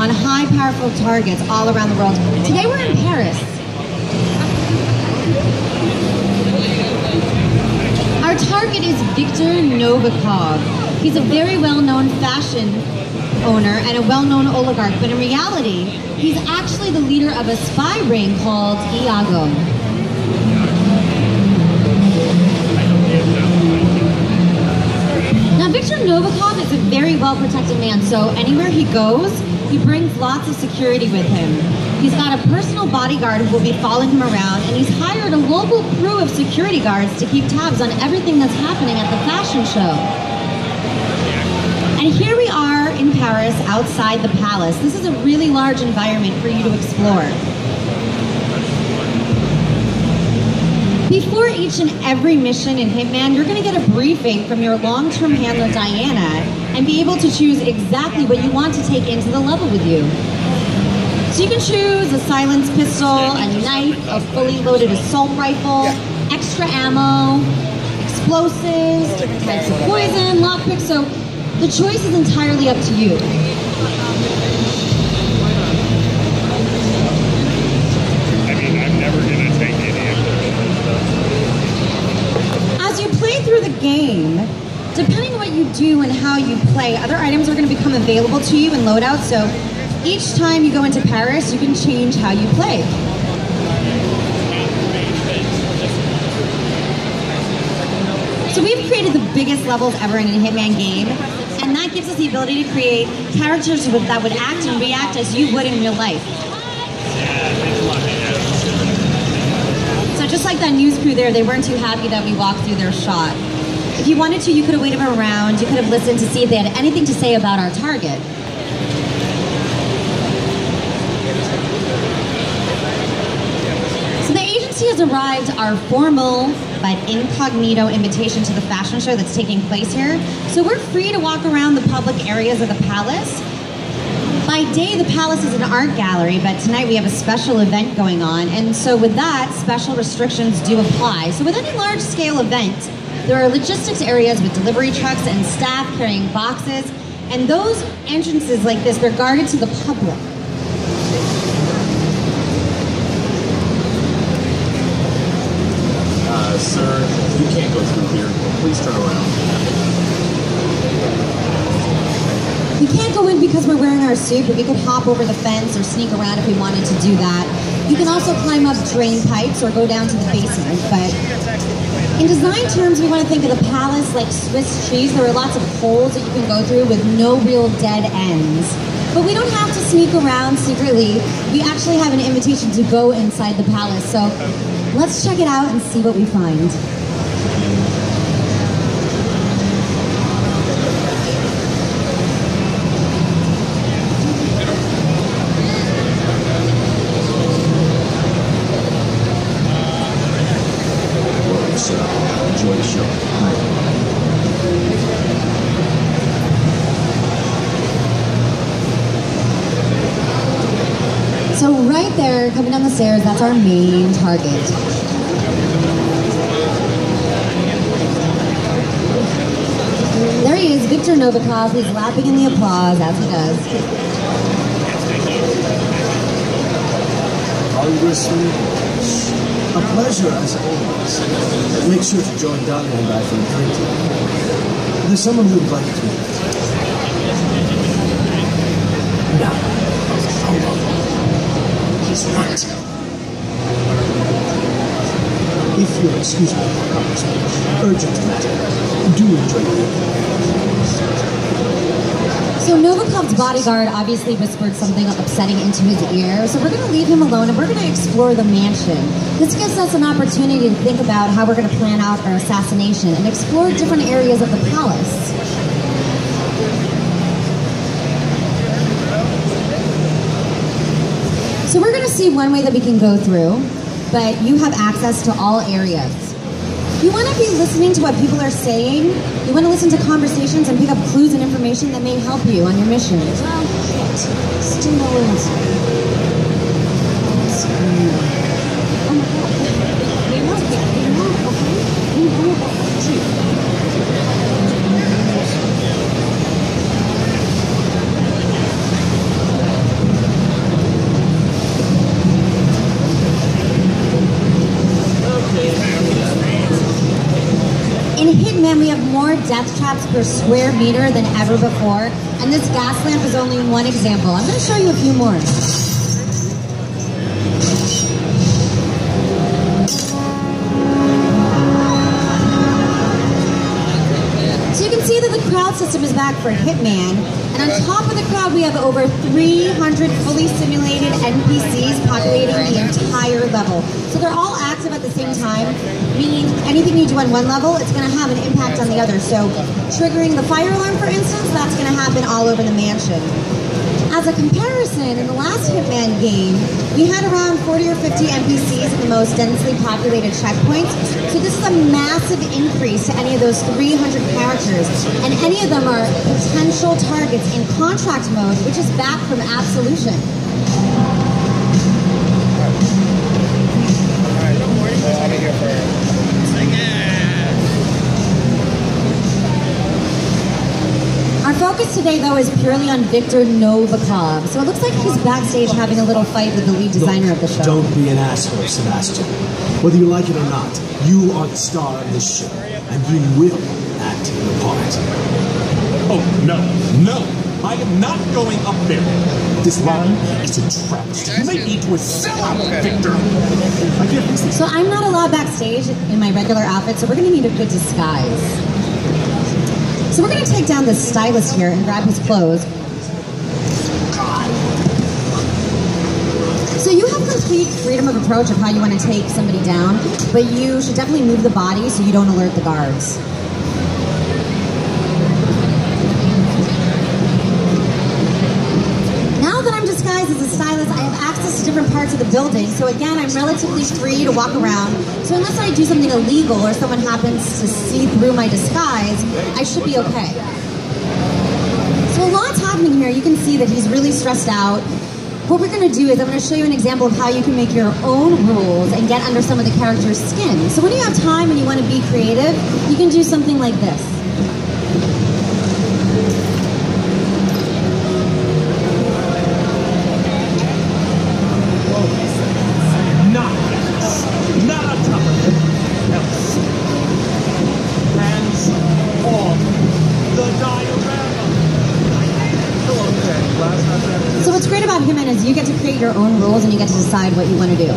on high, powerful targets all around the world. Today we're in Paris. Our target is Viktor Novikov. He's a very well-known fashion owner and a well-known oligarch, but in reality, he's actually the leader of a spy ring called Iago. Now, Viktor Novikov is a very well-protected man, so anywhere he goes, he brings lots of security with him. He's got a personal bodyguard who will be following him around, and he's hired a local crew of security guards to keep tabs on everything that's happening at the fashion show. And here we are in Paris, outside the palace. This is a really large environment for you to explore. Before each and every mission in Hitman, you're going to get a briefing from your long-term handler, Diana, and be able to choose exactly what you want to take into the level with you. So you can choose a silenced pistol, a knife, a fully loaded assault rifle, extra ammo, explosives, different types of poison, lockpicks, so the choice is entirely up to you. I mean, I'm never going to take any of this. As you play through the game, depending on what you do and how you play, other items are going to become available to you in loadouts, so each time you go into Paris, you can change how you play. So we've created the biggest levels ever in a Hitman game, and that gives us the ability to create characters that would act and react as you would in real life. So just like that news crew there, they weren't too happy that we walked through their shot. If you wanted to, you could have waited around, you could have listened to see if they had anything to say about our target. So the agency has arrived our formal but incognito invitation to the fashion show that's taking place here. So we're free to walk around the public areas of the palace. By day, the palace is an art gallery, but tonight we have a special event going on, and so with that, special restrictions do apply. So with any large-scale event, there are logistics areas with delivery trucks and staff carrying boxes, and those entrances like this, they're guarded to the public. Sir, you can't go through here. Please turn around. We can't go in because we're wearing our suit, but we could hop over the fence or sneak around if we wanted to do that. You can also climb up drain pipes or go down to the basement, but in design terms, we want to think of the palace like Swiss cheese. There are lots of holes that you can go through with no real dead ends. But we don't have to sneak around secretly. We actually have an invitation to go inside the palace, so let's check it out and see what we find. Enjoy the show. So right there, coming down the stairs, that's our main target. There he is, Viktor Novikov. He's laughing in the applause, as he does. Congressman, a pleasure as always. Make sure to join Dahlia and I for drinking. There's someone who'd like to meet. Now, hold on. He's not. If you'll excuse me, Congressman, urgent matter. Do enjoy the evening. So Novikov's bodyguard obviously whispered something upsetting into his ear, so we're going to leave him alone and we're going to explore the mansion. This gives us an opportunity to think about how we're going to plan out our assassination and explore different areas of the palace. So we're going to see one way that we can go through, but you have access to all areas. You want to be listening to what people are saying. You want to listen to conversations and pick up clues and information that may help you on your mission. Well, shit. Still no answer. death traps per square meter than ever before, and this gas lamp is only one example. I'm going to show you a few more. So you can see that the crowd system is back for Hitman, and on top of the crowd we have over 300 fully simulated NPCs populating the entire level. So they're all active at the same time, meaning anything you do on one level, it's going to have an impact on the other. So triggering the fire alarm, for instance, that's going to happen all over the mansion. As a comparison, in the last Hitman game, we had around 40 or 50 NPCs at the most densely populated checkpoints. So this is a massive increase to any of those 300 characters. And any of them are potential targets in contract mode, which is back from Absolution. Our focus today, though, is purely on Victor Novikov. So it looks like he's backstage having a little fight with the lead designer of the show. Don't be an asshole, Sebastian. Whether you like it or not, you are the star of this show, and you will act the part. Oh, no, no. I am not going up there. This line is a trap. You may need to sell out, Victor. I can't fix this. So I'm not allowed backstage in my regular outfit, so we're going to need a good disguise. So we're going to take down the stylist here and grab his clothes. So you have complete freedom of approach of how you want to take somebody down, but you should definitely move the body so you don't alert the guards. Now that I'm disguised as a stylist, I have access to different parts of the building, so again, I'm relatively free to walk around. So unless I do something illegal or someone happens to see through my disguise, I should be okay. So a lot's happening here. You can see that he's really stressed out. What we're going to do is I'm going to show you an example of how you can make your own rules and get under some of the character's skin. So when you have time and you want to be creative, you can do something like this. So what's great about Hitman is you get to create your own rules and you get to decide what you want to do.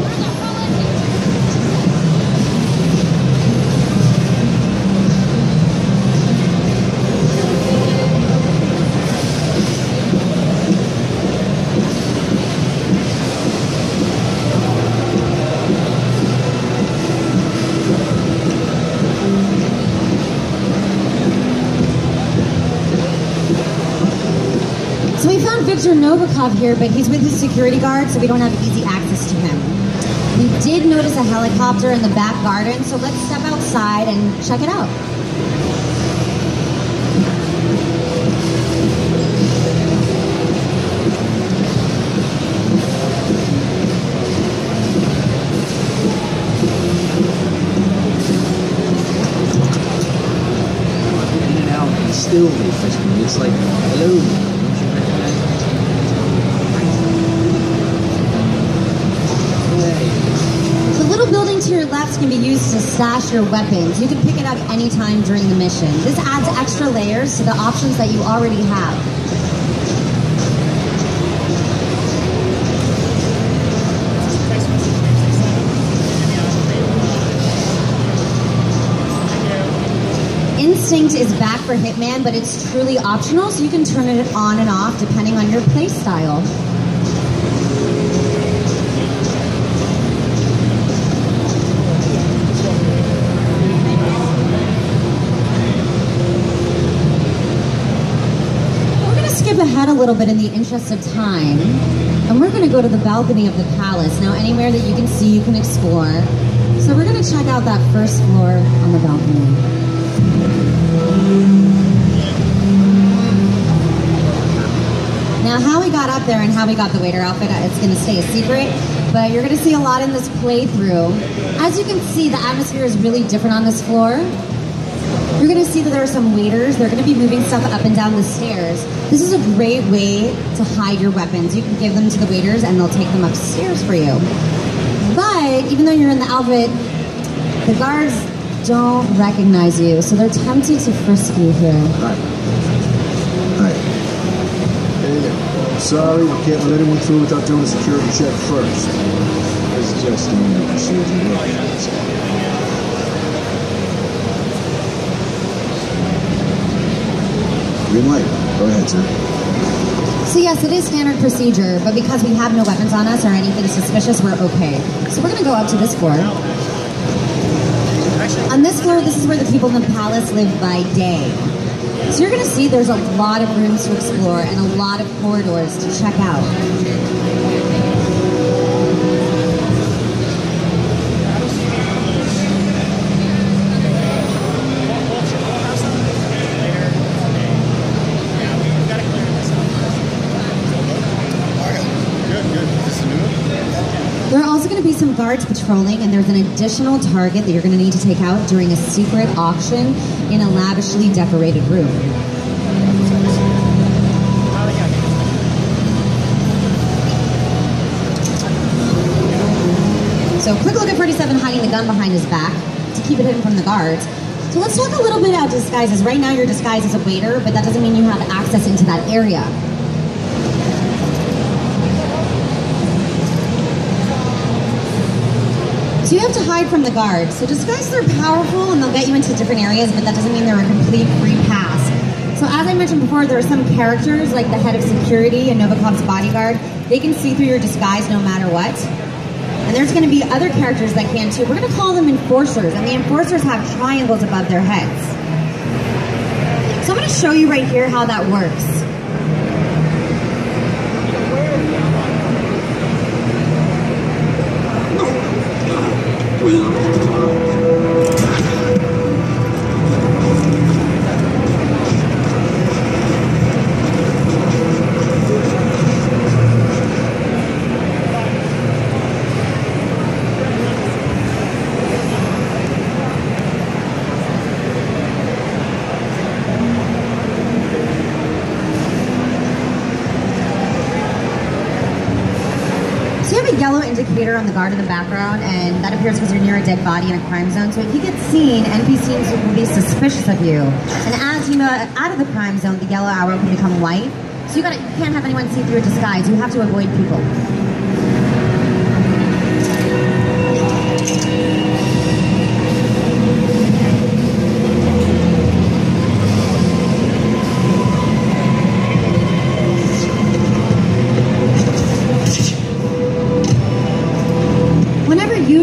So we found Victor Novikov here, but he's with his security guard, so we don't have easy access to him. We did notice a helicopter in the back garden, so let's step outside and check it out. In and out and still refresh me. It's like, hello. The little building to your left can be used to stash your weapons. You can pick it up anytime during the mission. This adds extra layers to the options that you already have. Instinct is back for Hitman, but it's truly optional, so you can turn it on and off depending on your play style. Ahead a little bit in the interest of time, and we're going to go to the balcony of the palace. Now, anywhere that you can see, you can explore. So we're going to check out that first floor on the balcony. Now, how we got up there and how we got the waiter outfit, it's going to stay a secret, but you're going to see a lot in this playthrough. As you can see, the atmosphere is really different on this floor. You're going to see that there are some waiters. They're going to be moving stuff up and down the stairs. This is a great way to hide your weapons. You can give them to the waiters and they'll take them upstairs for you. But even though you're in the outfit, the guards don't recognize you, so they're tempted to frisk you here. Alright. Hey, sorry, we can't let anyone through without doing a security check first. It's just standard procedure. Green light. Go ahead, sir. So yes, it is standard procedure, but because we have no weapons on us or anything suspicious, we're okay. So we're gonna go up to this floor. On this floor, this is where the people in the palace live by day. So you're gonna see there's a lot of rooms to explore and a lot of corridors to check out. There are also going to be some guards patrolling, and there's an additional target that you're going to need to take out during a secret auction in a lavishly decorated room. So quick look at 47 hiding the gun behind his back to keep it hidden from the guards. So let's talk a little bit about disguises. Right now you're disguised as a waiter, but that doesn't mean you have access into that area. So you have to hide from the guards. So disguises are powerful and they'll get you into different areas, but that doesn't mean they're a complete free pass. So as I mentioned before, there are some characters like the head of security and Novikov's bodyguard. They can see through your disguise no matter what. And there's going to be other characters that can too. We're going to call them enforcers, and the enforcers have triangles above their heads. So I'm going to show you right here how that works. Yellow indicator on the guard in the background, and that appears because you're near a dead body in a crime zone. So if you get seen, NPCs will be suspicious of you. And as you move out of the crime zone, the yellow arrow can become white. So you can't have anyone see through your disguise. You have to avoid people.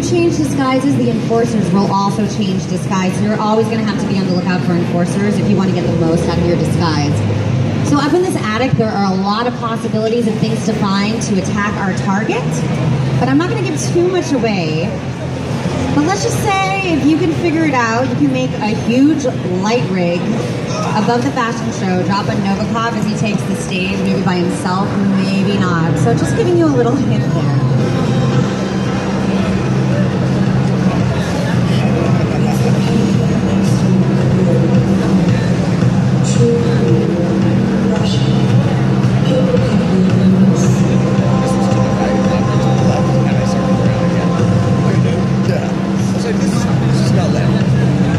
Change disguises, the enforcers will also change disguise. So you're always going to have to be on the lookout for enforcers if you want to get the most out of your disguise. So up in this attic, there are a lot of possibilities of things to find to attack our target, but I'm not going to give too much away. But let's just say if you can figure it out, you can make a huge light rig above the fashion show, drop a Novikov as he takes the stage, maybe by himself, maybe not. So just giving you a little hint there.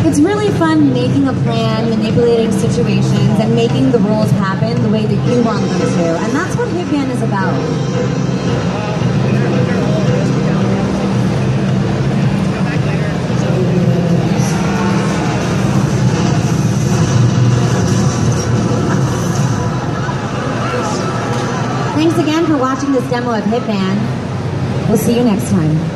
It's really fun making a plan, manipulating situations, and making the rules happen the way that you want them to. And that's what Hitman is about. Thanks again for watching this demo of Hitman. We'll see you next time.